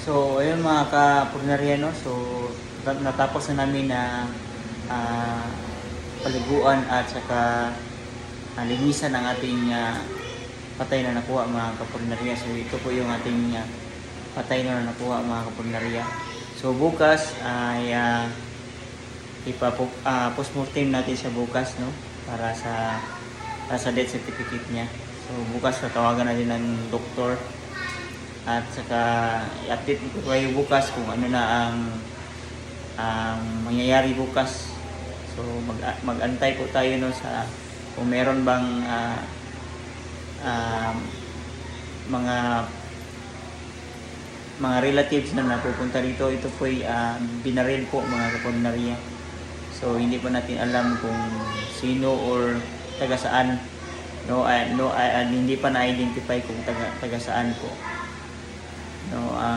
So, ayun mga kapurnarya, no? So, natapos na namin na paliguan at saka linisan ang ating patay na nakuha mga kapurnarya. So, ito po yung ating patay na nakuha mga kapurnarya. So, bukas ay postmortem natin siya bukas, no? Para sa death certificate niya. So, bukas tatawagan natin ng doktor. At saka i-update ko kayo bukas kung ano na ang mangyayari bukas. So mag-antay po tayo no sa kung meron bang mga relatives na napupunta dito. Ito po ay binaril po mga kapurnarya. So hindi po natin alam kung sino or taga saan. Hindi pa na-identify kung taga saan po. No, ang